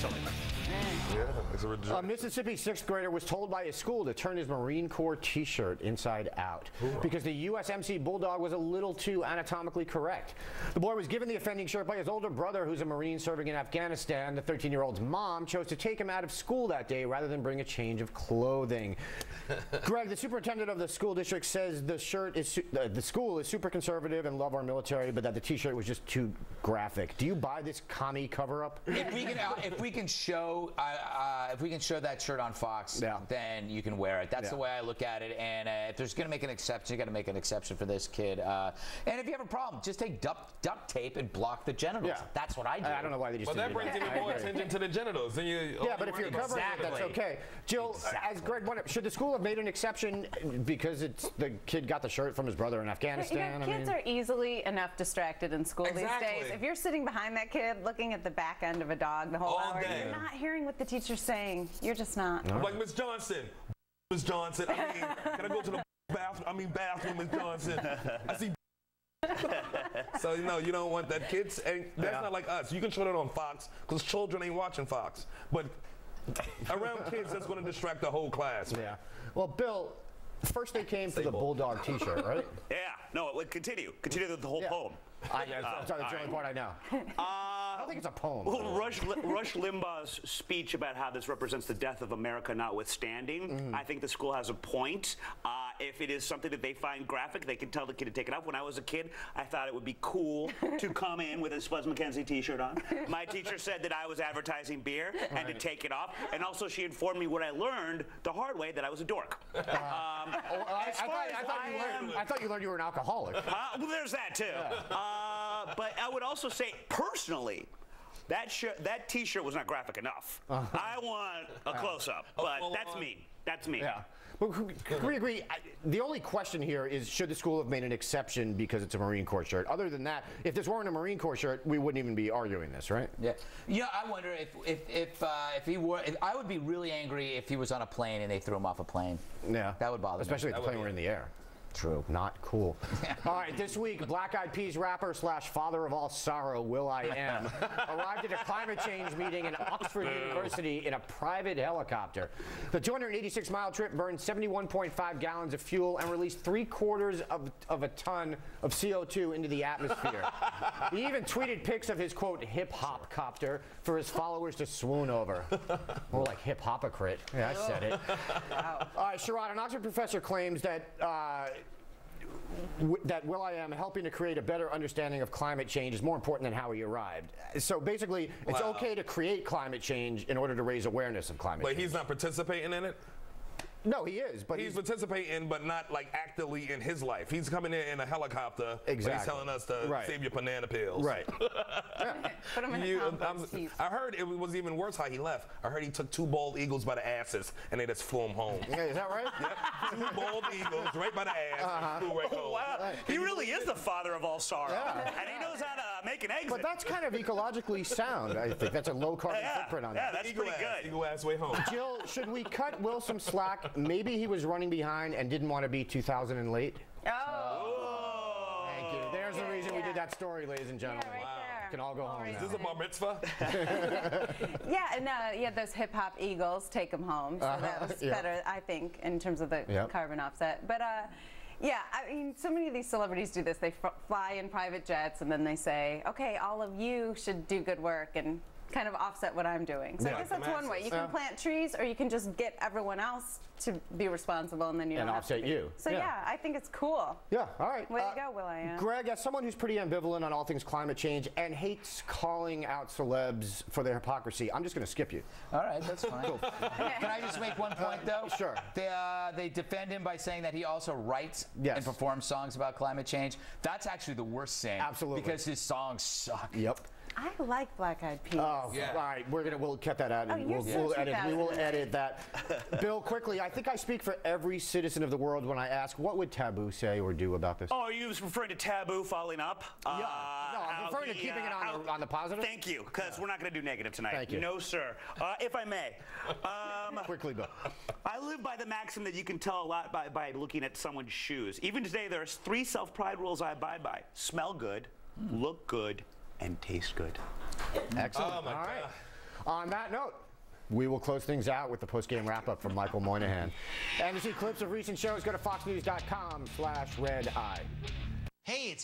something. Yeah, it's a Mississippi 6th grader was told by his school to turn his Marine Corps t-shirt inside out because the USMC Bulldog was a little too anatomically correct. The boy was given the offending shirt by his older brother, who's a Marine serving in Afghanistan. The 13-year-old's mom chose to take him out of school that day rather than bring a change of clothing. Greg, the superintendent of the school district says the school is super conservative and love our military, but that the t-shirt was just too graphic. Do you buy this commie cover-up? If we can show that shirt on Fox, then you can wear it. That's the way I look at it. And if there's going to make an exception, you got to make an exception for this kid. And if you have a problem, just take duct tape and block the genitals. Yeah. That's what I do. I don't know why they just. But that brings even more attention to the genitals. Then but if you're covering it, that's okay. Jill, as Greg wondered, should the school have made an exception because the kid got the shirt from his brother in Afghanistan? Kids are easily enough distracted in school these days. If you're sitting behind that kid looking at the back end of a dog the whole hour, you're not hearing what the teacher's saying. You're just not. No. Like Miss Johnson. Miss Johnson, can I go to the bathroom, Miss Johnson? I see. So, you don't want that. Kids, that's not like us. You can show that on Fox because children ain't watching Fox. But around kids, that's going to distract the whole class. Yeah. Well, Bill, first they came for the Bulldog t-shirt, right? Yeah. No, continue the whole poem. Sorry, that's the only part I know. I don't think it's a poem. Well, Rush Limbaugh's speech about how this represents the death of America notwithstanding, I think the school has a point. If it is something that they find graphic, they can tell the kid to take it off. When I was a kid, I thought it would be cool to come in with a Spuds MacKenzie t-shirt on. My teacher said that I was advertising beer and to take it off. And also she informed me what I learned the hard way, that I was a dork. I thought you learned you were an alcoholic. Well, there's that too. Yeah. But I would also say, personally, that t-shirt was not graphic enough. I want a close-up, but that's me. That's me. Yeah. But can we agree? The only question here is, should the school have made an exception because it's a Marine Corps shirt? Other than that, if this weren't a Marine Corps shirt, we wouldn't even be arguing this, right? Yeah. Yeah. I wonder if he were. I would be really angry if he was on a plane and they threw him off a plane. Yeah. That would bother me. Especially if the plane were in the air. True. Not cool. All right, this week, Black Eyed Peas rapper / father of all sorrow, will.i.am, arrived at a climate change meeting in Oxford University in a private helicopter. The 286-mile trip burned 71.5 gallons of fuel and released 3/4 of a ton of CO2 into the atmosphere. He even tweeted pics of his, quote, hip-hop copter for his followers to swoon over. More like hip-hopocrite. Yeah, I said it. Wow. All right, Sherrod, an Oxford professor claims that will.i.am helping to create a better understanding of climate change is more important than how he arrived. So basically, it's okay to create climate change in order to raise awareness of climate change. But he's not participating in it? No, he is, but he's participating, but not like actively in his life. He's coming in a helicopter. Exactly. He's telling us to save your banana peels. Right. Put him in a compost heap. I heard it was even worse how he left. I heard he took 2 bald eagles by the asses and they just flew him home. Yeah, is that right? Yep. 2 bald eagles right by the ass. Flew right home. Wow. He really is the father of all sorrow. Yeah. And he knows how to make an exit. But that's kind of ecologically sound, I think. That's a low carbon footprint on that. Yeah, that's pretty good. Eagle ass way home. Jill, should we cut Will some slack? Maybe he was running behind and didn't want to be 2000 and late. Oh. Thank you. There's the reason we did that story, ladies and gentlemen. Yeah, right there. Can all go home now. Is this a bar mitzvah? Those hip hop eagles take them home. So that was better, I think, in terms of the carbon offset. But yeah, I mean, so many of these celebrities do this. They fly in private jets and then they say, okay, all of you should do good work and kind of offset what I'm doing. So I guess that's one way. You can plant trees, or you can just get everyone else to be responsible, and then you don't have to offset you. So yeah, I think it's cool. Yeah, all right. Way to go, will.i.am. Greg, as someone who's pretty ambivalent on all things climate change and hates calling out celebs for their hypocrisy, I'm just going to skip you. All right, that's fine. Cool. Can I just make one point, though? Sure. They defend him by saying that he also writes and performs songs about climate change. That's actually the worst thing. Absolutely. Because his songs suck. Yep. I like Black Eyed Peas. Oh, yeah. All right. We'll cut that out. And we will edit that. Bill, quickly, I think I speak for every citizen of the world when I ask, what would Taboo say or do about this? Oh, are you referring to Taboo falling up? No, I'm referring to keeping it on the positive. Thank you, because we're not going to do negative tonight. Thank you. No, sir. If I may. Quickly, Bill. I live by the maxim that you can tell a lot by looking at someone's shoes. Even today, there's 3 self-pride rules I abide by. Smell good, look good, and taste good. Excellent. Oh my God. On that note, we will close things out with the post-game wrap-up from Michael Moynihan. And to see clips of recent shows, go to foxnews.com/redeye. Hey, it's